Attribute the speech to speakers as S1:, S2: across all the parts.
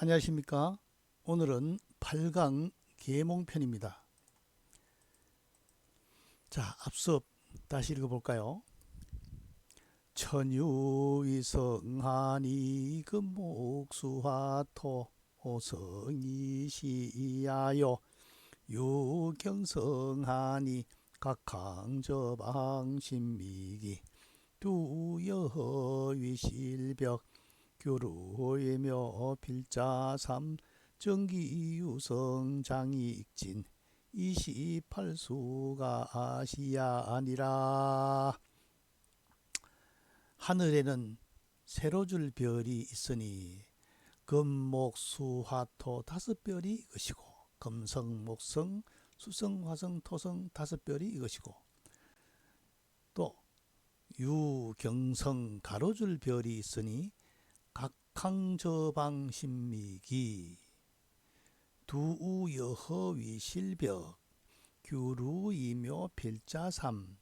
S1: 안녕하십니까. 오늘은 8강 계몽편입니다. 자, 앞서 다시 읽어볼까요? 천유위성하니 금목수화토 오성이시야요 유경성하니 각항저방신미기 두여위실벽 교루이며 필자삼 정기유성장익진 28수가 아시아니라. 하늘에는 세로줄 별이 있으니 금목수화토 5별이 이것이고 금성목성 수성화성 토성 5별이 이것이고 또 유경성 가로줄 별이 있으니 각항저방신미기 두우여허위실벽 규루이묘 필자삼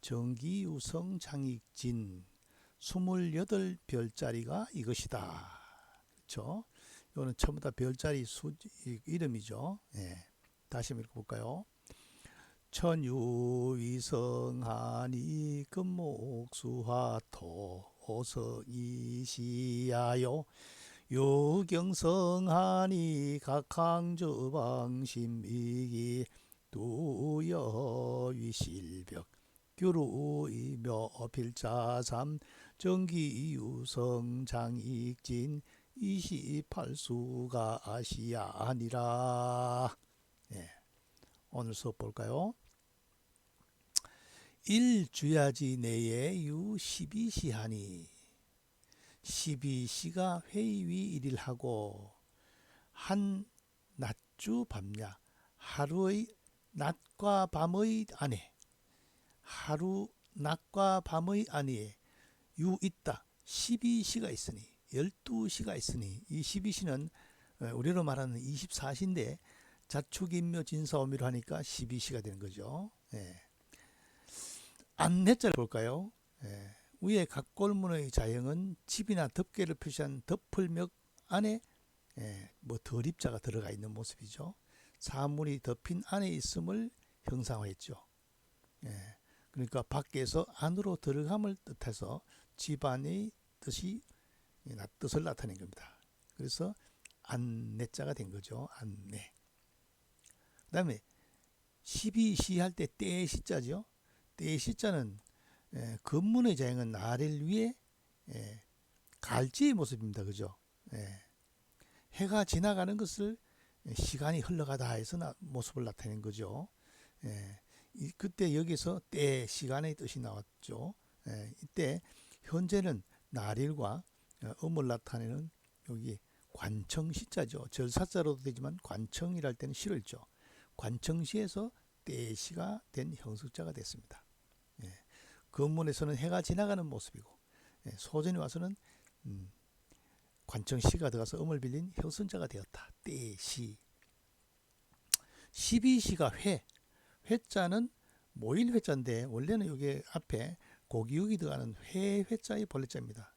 S1: 정기유성 장익진 28별자리가 이것이다. 그렇죠? 이거는 전부 다 별자리 이름이죠. 네. 다시 한번 읽어볼까요? 천유위성하니 금목수화토 오성이시야요 유경성하니 각항저방신미기 두여위실벽 규루이묘 필자삼 정기유성장익진 28수가 아시아니라. 네. 오늘 수업 볼까요? 일주야지 내에 유 12시하니 12시가 회의 일일하고 한 낮주 밤야 하루의 낮과 밤의 안에 하루 낮과 밤의 안에 유 있다 12시가 있으니 12시가 있으니 이 12시는 우리로 말하는 24시인데 자축인묘 진사오미로 하니까 12시가 되는 거죠. 예. 안내자를 볼까요? 예. 위에 각골문의 자형은 집이나 덮개를 표시한 덮을멱 안에 뭐 덜입자가 들어가 있는 모습이죠. 사물이 덮인 안에 있음을 형상화했죠. 그러니까 밖에서 안으로 들어감을 뜻해서 집안의 뜻을 나타낸 겁니다. 그래서 안내자가 된 거죠. 안내. 그 다음에 12시 할 때 때의 시자죠. 때의 시자는 근문의 자형은 나를 위해 갈지의 모습입니다. 그죠? 해가 지나가는 것을 시간이 흘러가다 해서 모습을 나타낸 거죠. 그때 여기서 때 시간의 뜻이 나왔죠. 이때 현재는 날일과 음을 나타내는 여기 관청시자죠. 절사자로도 되지만 관청이랄 때는 시를 있죠. 관청시에서 때시가 된 형식자가 됐습니다. 근문에서는 해가 지나가는 모습이고 소전에 와서는 관청시가 들어가서 음을 빌린 형성자가 되었다. 때시. 12시가 회자는 모일 회자인데 원래는 여기 앞에 고기육이 들어가는 회자의 본래자입니다.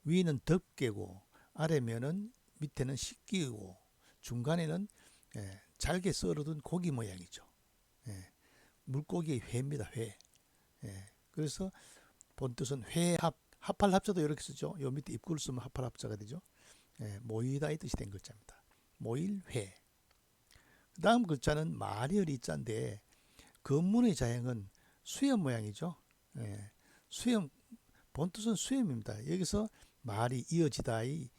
S1: 위는 덮개고 아래면은 밑에는 식기고 중간에는 잘게 썰어둔 고기 모양이죠. 물고기의 회입니다. 회. 그래서 본뜻은 회합, 합할 합자도 이렇게 쓰죠. 요 밑에 입구를 쓰면 합할 합자가 되죠. 모이다의 뜻이 된 글자입니다. 모일회. 그 다음 글자는 말이을 이자인데 근문의 자형은 수염 모양이죠. 수염, 본뜻은 수염입니다. 여기서 말이 이어지다의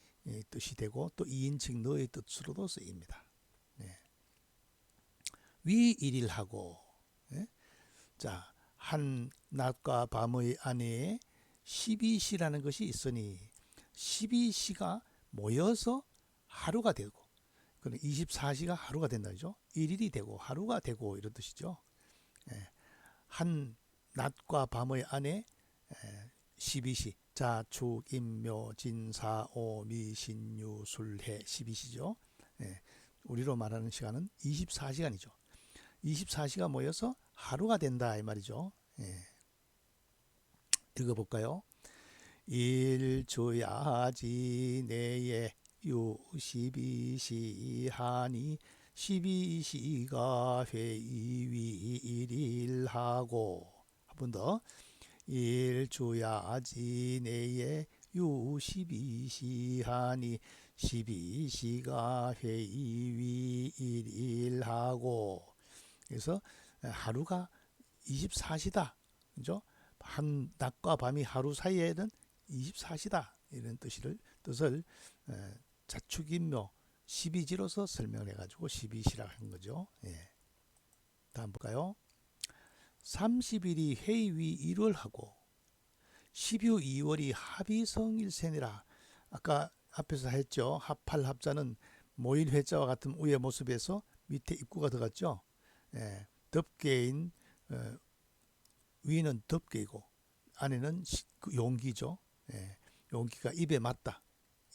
S1: 뜻이 되고 또 2인칭 너의 뜻으로도 쓰입니다. 위일일하고 자, 한 낮과 밤의 안에 12시라는 것이 있으니 12시가 모여서 하루가 되고 24시가 하루가 된다죠. 일일이 되고 하루가 되고 이런 뜻이죠. 한 낮과 밤의 안에 12시 자축 인묘 진사 오미 신유 술해 12시죠. 우리로 말하는 시간은 24시간이죠. 24시가 모여서 하루가 된다 이 말이죠. 읽어볼까요? 일주야지 내에 유십이시하니 십이시가 회의 일일하고 한 번 더 일주야지 내에 유십이시하니 십이시가 회의 일일하고 그래서 하루가 24시다. 그죠? 한 낮과 밤이 하루 사이에는 24시다. 이런 뜻을 자축인묘 12지로서 설명을 해가지고 12시라고 한 거죠. 예. 다음 볼까요? 30일이 회의 1월하고 12월 2월이 합의성일세니라. 아까 앞에서 했죠. 합할 합자는 모일 회자와 같은 우의 모습에서 밑에 입구가 들어갔죠. 예. 덮개인 위는 덮개이고 안에는 용기죠. 예. 용기가 입에 맞다.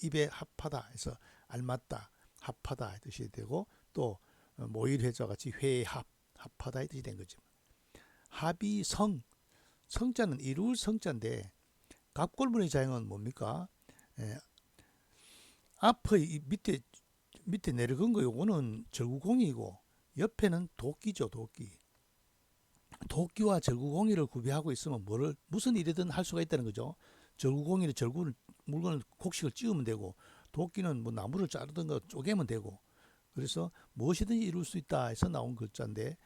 S1: 입에 합하다 해서 알맞다. 합하다 뜻이 되고 또 모일회자와 같이 회합 합하다의 뜻이 된 거죠. 합이 성자는 이룰 성자인데 갑골문의 자형은 뭡니까? 앞의 밑에 내려간 거 요거는 절구공이고 옆에는 도끼죠. 도끼와 절구공이를 구비하고 있으면 무슨 일이든 할 수가 있다는 거죠. 절구공이는 물건을 곡식을 찌우면 되고 도끼는 뭐 나무를 자르든가 쪼개면 되고 그래서 무엇이든지 이룰 수 있다 해서 나온 글자인데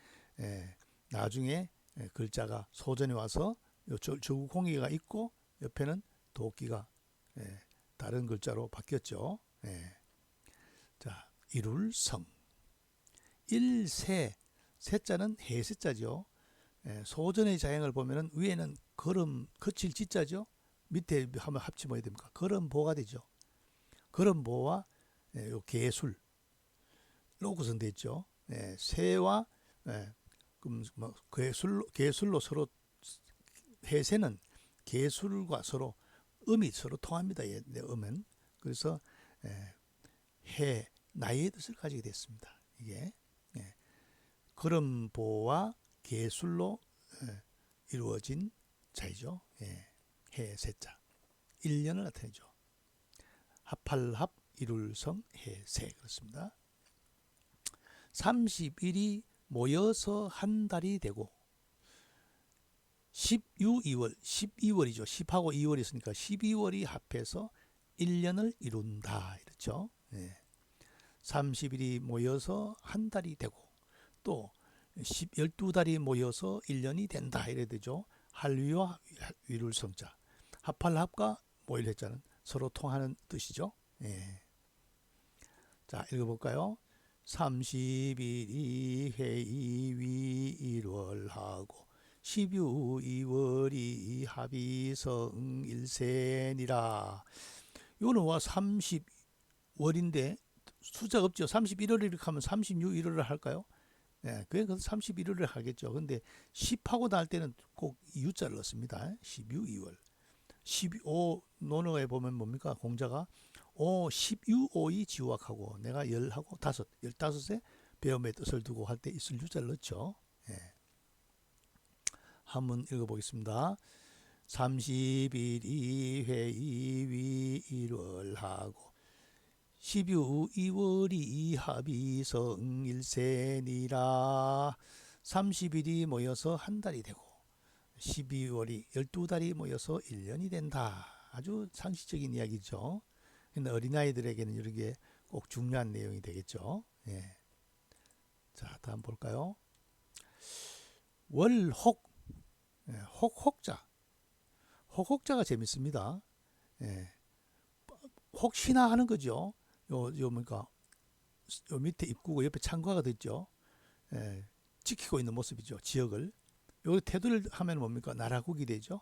S1: 나중에 글자가 소전에 와서 절구공이가 있고 옆에는 도끼가 다른 글자로 바뀌었죠. 자, 이룰 성 일세 세자는 해세자죠. 소전의 자형을 보면은 위에는 거칠 지자죠. 밑에 하면 합치면 어떻게 됩니까? 걸음보가 되죠. 걸음보와 요 개술 로고선 됐죠. 새와 개술로 서로 해세는 개술과 서로 음이 서로 통합니다. 음은 그래서 해 나이의 뜻을 가지게 됐습니다. 이게 걸음보와 개술로 이루어진 자이죠. 해세자 1년을 나타내죠. 합할합 이룰성 해세 그렇습니다. 30일이 모여서 한 달이 되고 12월이죠. 10하고 2월이 있으니까 12월이 합해서 1년을 이룬다 이렇죠. 30일이 모여서 한 달이 되고 또 12달이 모여서 1년이 된다 이래 되죠. 할위와 위룰성자 합할합과 모일해자는 서로 통하는 뜻이죠. 자 읽어볼까요? 30일이 회의 1월하고 12월이 합의성일세니라. 이거는 와 30월인데 숫자가 없죠. 31월 이렇게 하면 36일을 할까요? 그래서 31일을 하겠죠. 근데 10하고 날 때는 꼭 U자를 넣습니다. 12월 12오 논어에 보면 뭡니까? 공자가 10유오이 지우학하고 내가 10하고 15에 배움의 뜻을 두고 할 때 있을 U자를 넣죠. 한번 읽어보겠습니다. 30일이 회의 1월하고 12월이 합의성일세니라. 30일이 모여서 한 달이 되고 12월이 12달이 모여서 1년이 된다. 아주 상식적인 이야기죠. 근데 어린아이들에게는 이런 게 꼭 중요한 내용이 되겠죠. 자, 다음 볼까요? 월혹, 혹자. 혹자가 재밌습니다. 혹시나 하는 거죠. 요 밑에 입구고 옆에 창과가 됐죠. 지키고 있는 모습이죠. 지역을. 요 태도를 하면 뭡니까? 나라국이 되죠.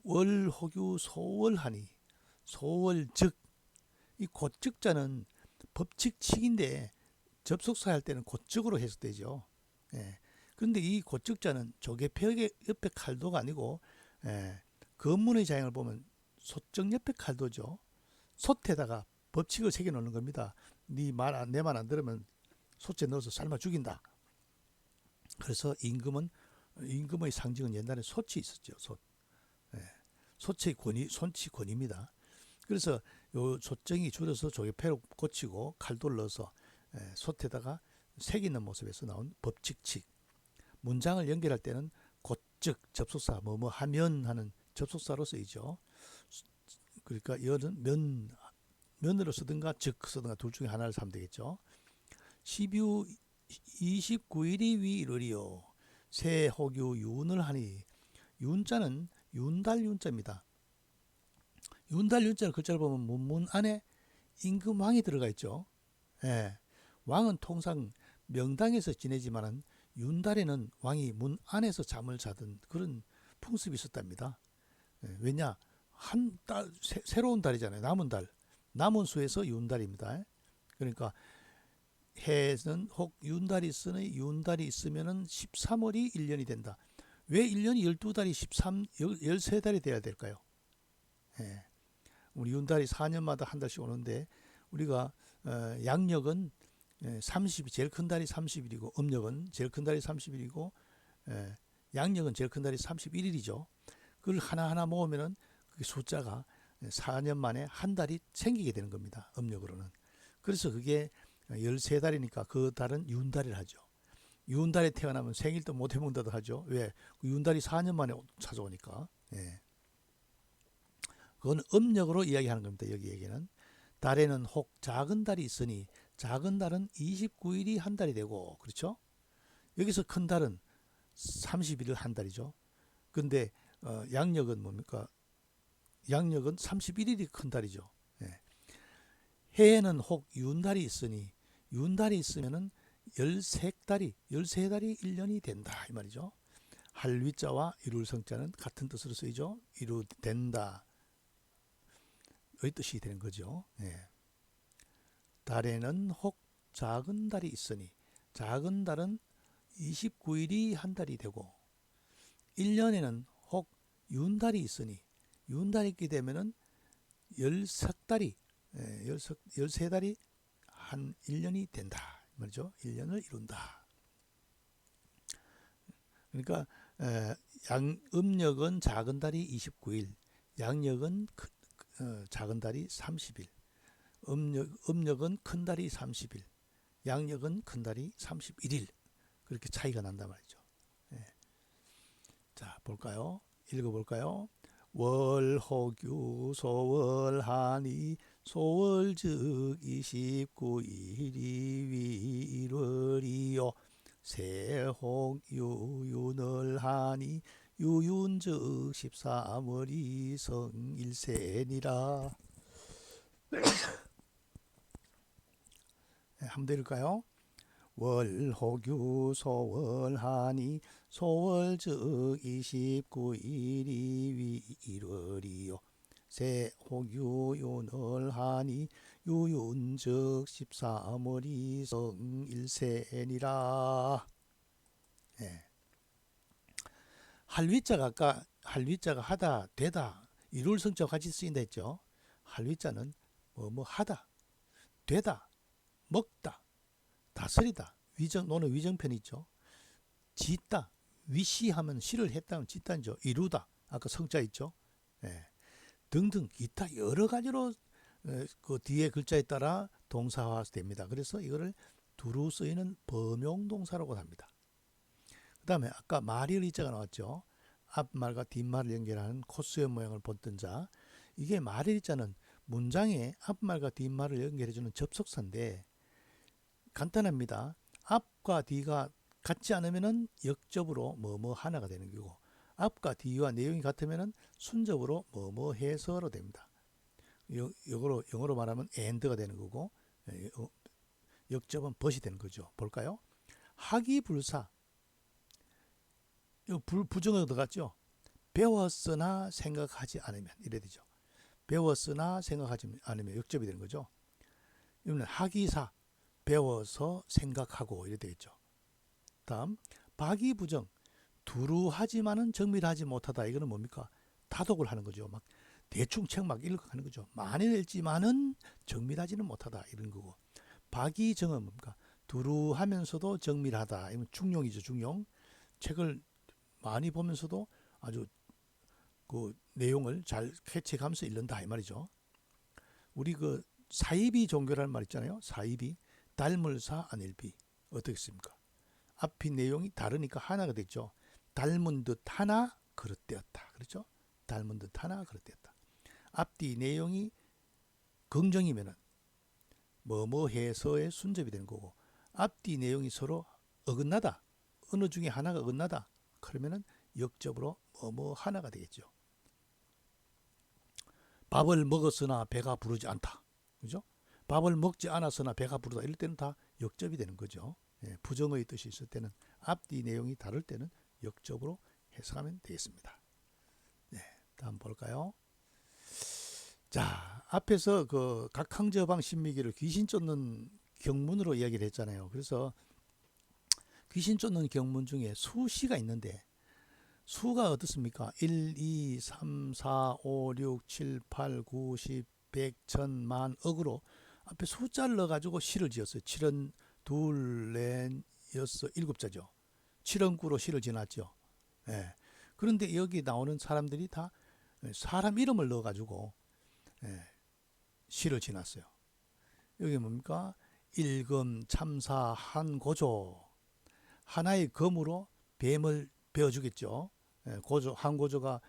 S1: 월혹유 소월하니 소월즉 이 곧즉자는 법칙칙인데 접속사 할 때는 곧즉으로 해석되죠. 그런데 이 곧즉자는 조개벽의 옆에 칼도가 아니고 건문의 자형을 보면 소적 옆에 칼도죠. 솥에다가 법칙을 새겨 놓는 겁니다. 내 말 안 들으면 솥에 넣어서 삶아 죽인다. 그래서 임금의 상징은 옛날에 솥이 있었죠. 솥의 권위, 손치 권위입니다. 그래서 요 소정이 줄여서 조개패로 고치고 칼돌 넣어서 솥에다가 새기는 모습에서 나온 법칙칙. 문장을 연결할 때는 곧즉 접속사 뭐뭐 하면 하는 접속사로 쓰이죠. 그러니까 이거는 면으로 쓰든가 즉 쓰든가 둘 중에 하나를 사면 되겠죠. 12월 29일이 위일이요. 새혹유 윤을 하니. 윤자는 윤달 윤자입니다. 윤달 윤자를 글자를 보면 문문 안에 임금왕이 들어가 있죠. 예. 왕은 통상 명당에서 지내지만은 윤달에는 왕이 문 안에서 잠을 자던 그런 풍습이 있었답니다. 예. 왜냐? 한 달, 새로운 달이잖아요. 남은 달. 남은 수에서 윤달입니다. 그러니까 해는 혹 윤달이 있으니 윤달이 있으면은 13월이 1년이 된다. 왜 1년이 12달이 13달이 돼야 될까요? 예. 우리 윤달이 4년마다 한 달씩 오는데 우리가 양력은 30이 제일 큰 달이 30일이고 음력은 제일 큰 달이 30일이고 양력은 제일 큰 달이 31일이죠. 그걸 하나하나 모으면은 그 숫자가 4년 만에 한 달이 생기게 되는 겁니다. 음력으로는. 그래서 그게 13달이니까 그 달은 윤달이라 하죠. 윤달에 태어나면 생일도 못 해먹는다도 하죠. 왜? 윤달이 4년 만에 찾아오니까. 예. 그건 음력으로 이야기하는 겁니다. 여기 얘기는. 달에는 혹 작은 달이 있으니 작은 달은 29일이 한 달이 되고 그렇죠? 여기서 큰 달은 30일을 한 달이죠. 근데 양력은 뭡니까? 양력은 31일이 큰 달이죠. 예. 해에는 혹 윤달이 있으니 윤달이 있으면은 13달이 1년이 된다 이 말이죠. 할위자와 이룰성자는 같은 뜻으로 쓰이죠. 이루된다 의 뜻이 되는 거죠. 예. 달에는 혹 작은 달이 있으니 작은 달은 29일이 한 달이 되고 1년에는 혹 윤달이 있으니 윤달이 있게 되면은 13달이 13달이 한 1년이 된다 말이죠. 1년을 이룬다. 그러니까 음력은 작은 달이 29일, 양력은 작은 달이 30일, 음력은 큰 달이 30일, 양력은 큰 달이 31일. 그렇게 차이가 난단 말이죠. 예. 자, 볼까요? 읽어볼까요? 월호규 소월하니 소월즉 29일이 위일월이요 새혹유윤을 하니 유윤즉 13월이 성일세니라. 한번 더 읽을까요? 월호규 소월하니 소월즉 29일이 위일월이요 새혹유윤을 하니 유윤즉 13월이 성일세니라. 예. 할위자가 아까 할위자가 하다 되다 이룰 성자와 같이 쓰인다 했죠. 할위자는 뭐 하다 되다 먹다 다스리다 노는 위정편이 있죠. 짓다 위시하면 시를 했다면 짓다죠. 이루다 아까 성자 있죠. 예. 등등 기타 여러 가지로 그 뒤에 글자에 따라 동사화됩니다. 그래서 이거를 두루 쓰이는 범용동사라고 합니다. 그 다음에 아까 말일 이자가 나왔죠. 앞말과 뒷말을 연결하는 코스의 모양을 본뜬 자. 이게 말일 이자는 문장의 앞말과 뒷말을 연결해주는 접속사인데 간단합니다. 앞과 뒤가 같지 않으면은 역접으로 뭐뭐 하나가 되는 거고 앞과 뒤와 내용이 같으면은 순접으로 뭐뭐 해서로 됩니다. 영어로 말하면 and가 되는 거고 역접은 but이 되는 거죠. 볼까요? 하기불사 부정어 들어갔죠. 배웠으나 생각하지 않으면 이래 되죠. 배웠으나 생각하지 않으면 역접이 되는 거죠. 이거는 하기사 배워서 생각하고 이래 되겠죠. 다음 박이부정 두루하지만은 정밀하지 못하다. 이거는 뭡니까? 다독을 하는 거죠. 막 대충 책 막 읽어가는 거죠. 많이 읽지만은 정밀하지는 못하다 이런 거고. 박이정은 뭡니까? 두루하면서도 정밀하다. 이건 중용이죠. 중용. 책을 많이 보면서도 아주 그 내용을 잘 캐치하면서 읽는다 이 말이죠. 우리 그 사이비 종교라는 말 있잖아요. 사이비, 닮을사 아닐비. 어떻겠습니까? 앞이 내용이 다르니까 하나가 됐죠. 닮은 듯 하나 그릇되었다. 그렇죠? 닮은 듯 하나 그릇되었다. 앞뒤 내용이 긍정이면은 뭐뭐 해서의 순접이 되는 거고, 앞뒤 내용이 서로 어긋나다. 어느 중에 하나가 어긋나다. 그러면은 역접으로 뭐뭐 하나가 되겠죠. 밥을 먹었으나 배가 부르지 않다. 그죠? 밥을 먹지 않았으나 배가 부르다. 이럴 때는 다 역접이 되는 거죠. 예, 부정의 뜻이 있을 때는, 앞뒤 내용이 다를 때는 역접으로 해석하면 되겠습니다. 네, 다음 볼까요? 자, 앞에서 그 각항저방 신미기를 귀신 쫓는 경문으로 이야기를 했잖아요. 그래서 귀신 쫓는 경문 중에 수시가 있는데, 수가 어떻습니까? 1, 2, 3, 4, 5, 6, 7, 8, 9, 10, 100, 1000, 만, 억으로 앞에 숫자를 넣어가지고 시를 지었어요. 7은 둘, 넷, 여섯, 일곱 자죠. 7은 9로 시를 지났죠. 예. 그런데 여기 나오는 사람들이 다 사람 이름을 넣어가지고 시를 지났어요. 여기 뭡니까? 일금, 참사, 한고조. 하나의 검으로 뱀을 베어주겠죠. 고조, 한고조가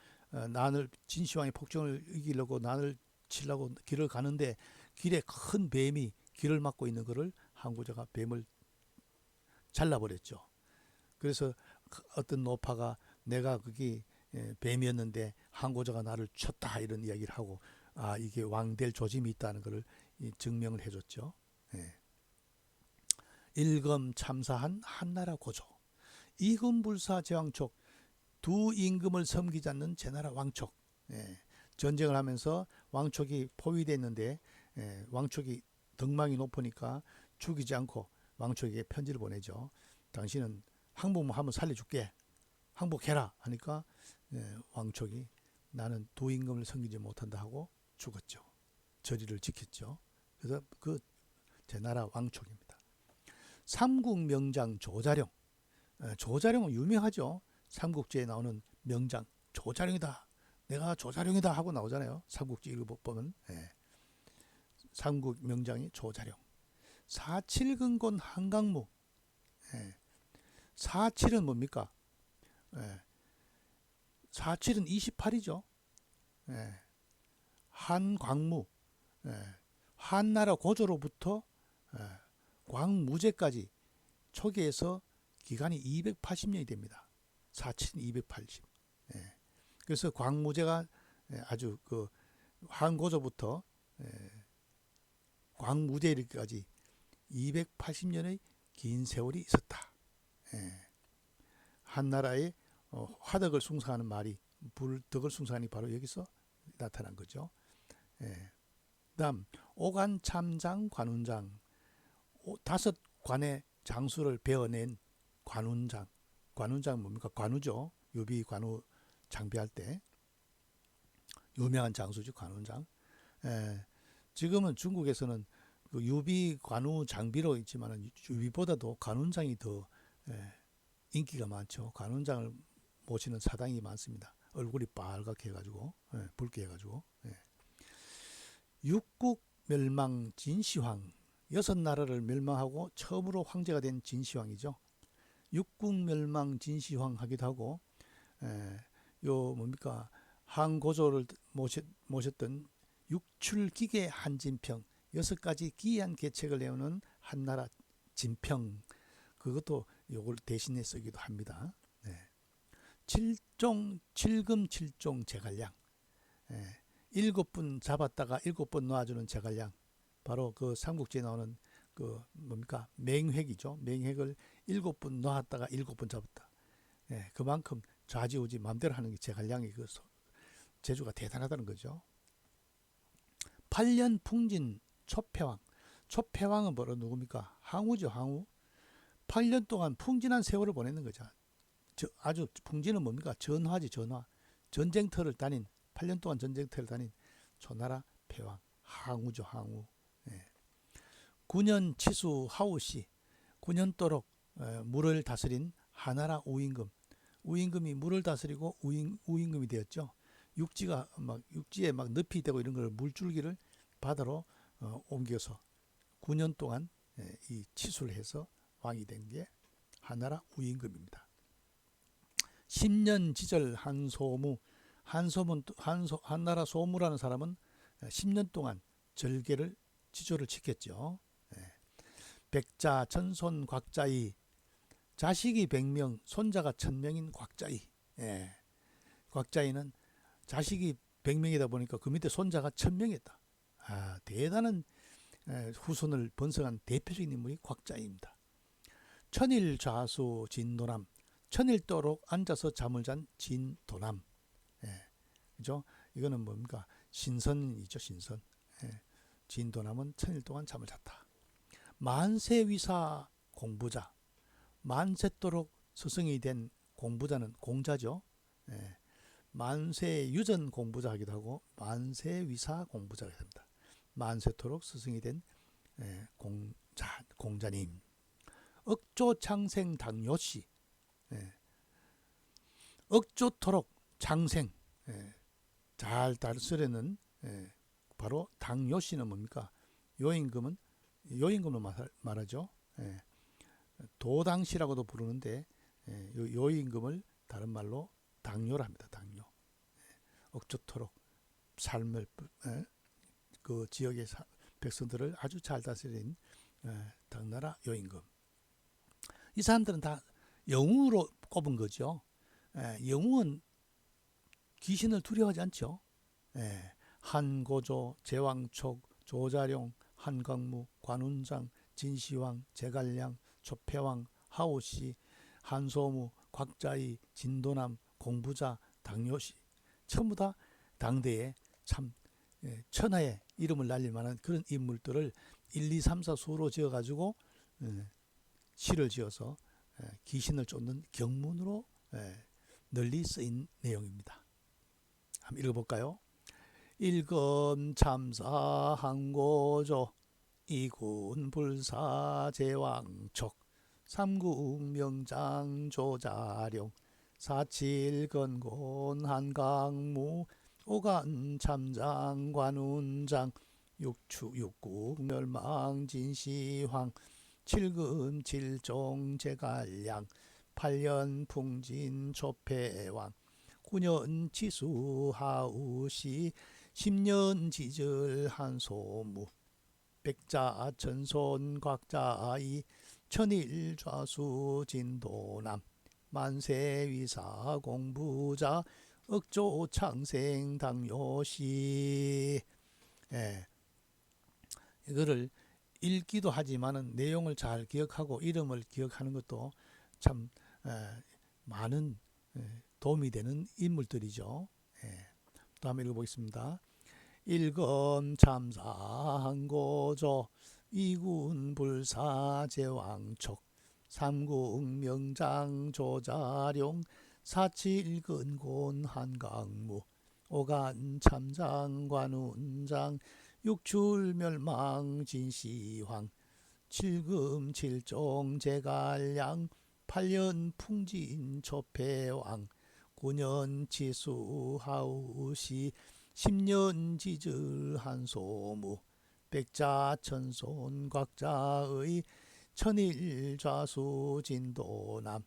S1: 난을, 진시황의 폭정을 이기려고 난을 치려고 길을 가는데, 길에 큰 뱀이 길을 막고 있는 것을 한고조가 뱀을 잘라버렸죠. 그래서 어떤 노파가 내가 거기 뱀이었는데 한고조가 나를 쳤다, 이런 이야기를 하고, 아, 이게 왕될 조짐이 있다는 것을 증명을 해줬죠. 예. 일검 참사한 한나라 고조. 이금불사 제왕촉. 두 임금을 섬기지 않는 제나라 왕촉. 예. 전쟁을 하면서 왕촉이 포위됐는데, 왕촉이 덕망이 높으니까 죽이지 않고 왕촉에게 편지를 보내죠. 당신은 항복만 하면 살려줄게. 항복해라 하니까 왕촉이 나는 두 임금을 섬기지 못한다 하고 죽었죠. 저리를 지켰죠. 그래서 그 제나라 왕촉입니다. 삼국 명장 조자룡. 조자룡은 유명하죠. 삼국지에 나오는 명장 조자룡이다. 내가 조자룡이다 하고 나오잖아요. 삼국지 읽어보면. 삼국 명장이 조자룡. 사칠근곤 한강무. 사칠은 뭡니까? 사칠은 28이죠. 한광무. 한나라 고조로부터 광무제까지 초기에서 기간이 280년이 됩니다. 4칠은 280. 그래서 광무제가 아주 그 한고조부터 광무제 이르기까지 280년의 긴 세월이 있었다. 한나라의 화덕을 숭상하는 말이, 불덕을 숭상하니 바로 여기서 나타난 거죠. 다음 오간 참장 관운장. 5관의 장수를 베어낸 관운장. 관운장 뭡니까? 관우죠. 유비 관우 장비할 때 유명한 장수죠. 관운장. 지금은 중국에서는 그 유비 관우 장비로 있지만 유비보다도 관운장이 더 인기가 많죠. 관운장을 모시는 사당이 많습니다. 얼굴이 빨갛게 해가지고, 붉게 해가지고. 육국 멸망 진시황. 6나라를 멸망하고 처음으로 황제가 된 진시황이죠. 육국 멸망 진시황 하기도 하고, 요 뭡니까? 한고조를 모셨던 육출기계 한진평. 6가지 기이한 계책을 내오는 한나라 진평. 그것도 요걸 대신해 쓰기도 합니다. 칠금 7종 제갈량. 7분 잡았다가 7번 놓아주는 제갈량. 바로 그 삼국지에 나오는 그 뭡니까? 맹획이죠. 맹획을 7번 놓았다가 7번 잡았다. 그만큼 좌지우지 마음대로 하는 게 제갈량의 그 재주가 대단하다는 거죠. 8년 풍진 초패왕. 초패왕은 바로 누굽니까? 항우죠. 항우. 8년 동안 풍진한 세월을 보내는 거죠. 아주 풍진은 뭡니까? 전화지, 전화. 전쟁터를 다닌, 8년 동안 전쟁터를 다닌 초나라 패왕 항우죠. 항우. 9년 치수 하우씨. 9년도록 물을 다스린 하나라 우임금. 우임금이 물을 다스리고 우임금이 되었죠. 육지에 막 늪이 되고 이런 걸 물줄기를 바다로 옮겨서 9년 동안 이 치수를 해서 왕이 된 게 한나라 우임금입니다. 10년 지절 한소무, 한나라 소무라는 사람은 10년 동안 절개를 지조를 지켰죠. 백자 전손 곽자이, 자식이 100명 손자가 1000명인 곽자이. 곽자이는 자식이 100명이다 보니까 그 밑에 손자가 1000명이었다. 대단한 후손을 번성한 대표적인 인물이 곽자이입니다. 천일 좌수 진도남, 천일도록 앉아서 잠을 잔 진도남. 그죠? 이거는 뭡니까? 신선이죠, 신선. 진도남은 천일 동안 잠을 잤다. 만세위사 공부자, 만세도록 스승이 된 공부자는 공자죠. 만세유전 공부자 하기도 하고 만세위사 공부자가 됩니다. 만세토록 스승이 된 공자님. 억조창생 당요씨, 억조토록 창생, 잘 다스리는 바로 당요씨는 뭡니까? 요임금은 요임금으로 말하죠. 도당시라고도 부르는데 요임금을 다른 말로 당요라 합니다. 당요. 억조토록 삶을 그 지역의 백성들을 아주 잘 다스린 당나라 요임금. 이 사람들은 다 영웅으로 꼽은 거죠. 영웅은 귀신을 두려워하지 않죠. 한고조, 제왕촉, 조자룡, 한강무, 관운장, 진시황, 제갈량, 조폐왕, 하오씨, 한소무, 곽자이, 진도남, 공부자, 당요씨, 전부 다 당대에 참 천하의 이름을 날릴 만한 그런 인물들을 1, 2, 3, 4 수로 지어가지고 시를 지어서 귀신을 쫓는 경문으로 널리 쓰인 내용입니다. 한번 읽어볼까요? 일검참사 항고조, 이군불사 제왕촉, 삼국명장 조자룡, 사칠건곤 한강무, 오간참장 관운장, 육국멸망 진시황, 칠금칠종 제갈량, 8년 풍진 조폐왕, 9년 치수 하우시, 10년 지절 한소무, 백자 전손 곽자이, 천일 좌수 진도남, 만세위사 공부자, 억조 창생 당요시. 이거를 읽기도 하지만은 내용을 잘 기억하고 이름을 기억하는 것도 참 많은 도움이 되는 인물들이죠. 다음 읽어보겠습니다. 일검참사 항고조, 이군불사 제왕촉, 삼국명장 조자룡, 사칠건곤 한강무, 오간참장 관운장, 육출멸망 진시황, 칠금칠종 제갈량, 8년 풍진 조폐왕, 9년 치수 하우시, 10년 지절 한소무, 백자 천손 곽자의, 천일 좌수 진도남,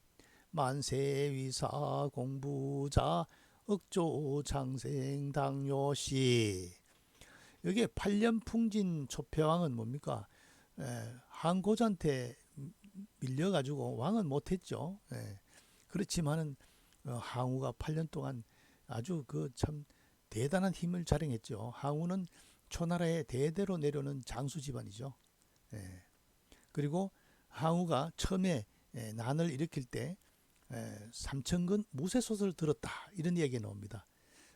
S1: 만세위사 공부자, 억조 창생 당요시. 여기에 8년 풍진 조폐왕은 뭡니까? 항고자한테 밀려가지고 왕은 못했죠. 그렇지만은 항우가 8년 동안 아주 그 참 대단한 힘을 자랑했죠. 항우는 초나라에 대대로 내려오는 장수 집안이죠. 그리고 항우가 처음에 난을 일으킬 때 3천근 무쇠솥을 들었다, 이런 이야기가 나옵니다.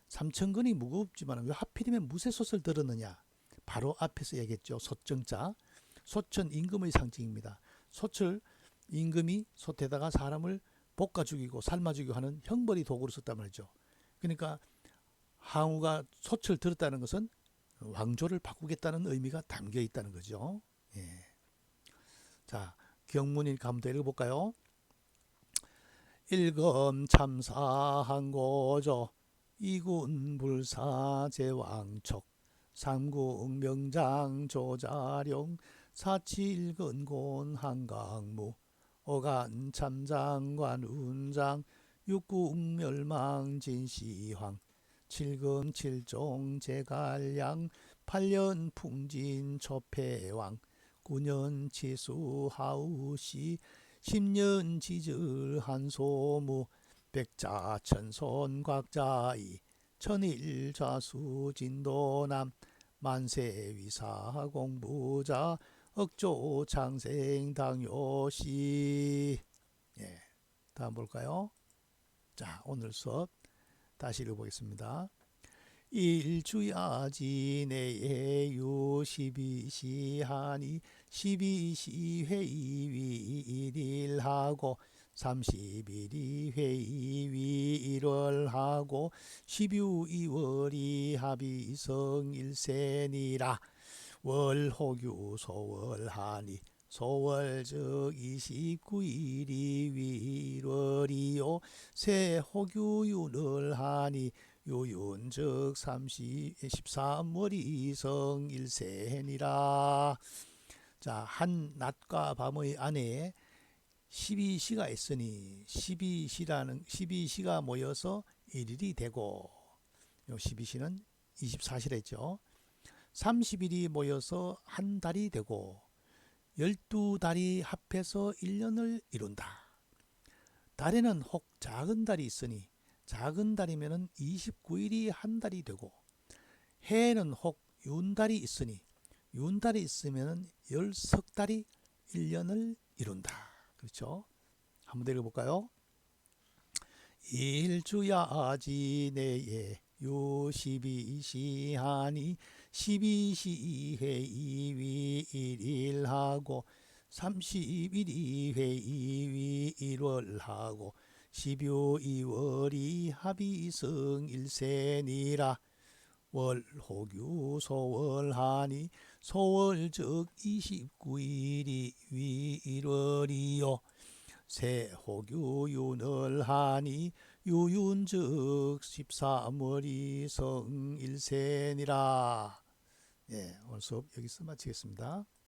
S1: 3천근이 무겁지만 왜 하필이면 무쇠솥을 들었느냐? 바로 앞에서 얘기했죠. 솥정자. 솥은 임금의 상징입니다. 솥을 임금이 솥에다가 사람을 볶아 죽이고 삶아 죽이고 하는 형벌이 도구로 썼단 말이죠. 그러니까 항우가 솥을 들었다는 것은 왕조를 바꾸겠다는 의미가 담겨 있다는 거죠. 자, 경문인 감도 읽어볼까요? 일검참사 항고조, 이군불사 제왕촉, 삼국 명장 조자룡 사칠근곤 한강무 어간 참장관 운장 육국 멸망 진시황 칠금 칠종 제갈량 8년 풍진 초패왕 9년 치수 하우시 10년 지절 한소무 백자 천손 곽자이 천일 좌수 진도남 만세 위사 공부자 억조 창생 당요시. 예, 다음 볼까요? 자, 오늘 수업 다시 읽어보겠습니다. 일주야지 내예유 12시하니 12시 회의 위일하고 30일이 회의 위일월하고 12월이 합의성일세니라. 월호규 소월하니 소월즉 29일이 위월이요 새호규윤을 유윤즉 13월이 성일세니라. 자, 한 낮과 밤의 안에 12시가 있으니 12시가 모여서 1일이 되고, 요 12시는 24시라 했죠. 30일이 모여서 한 달이 되고 12달이 합해서 1년을 이룬다. 달에는 혹 작은 달이 있으니 작은 달이면 29일이 한 달이 되고, 해에는 혹 윤달이 있으니 윤달이 있으면 10달이 1년을 이룬다. 그렇죠? 한번 더 읽어볼까요? 일주야지 내에 유 12시하니 12시 회의 위일하고 30일이 회의 위일월하고 12월이 합의성일세니라. 월호규 소월하니 소월즉 29일이 위일월이요 새호규윤을 유윤즉 13월이 성일세니라. 예, 오늘 수업 여기서 마치겠습니다.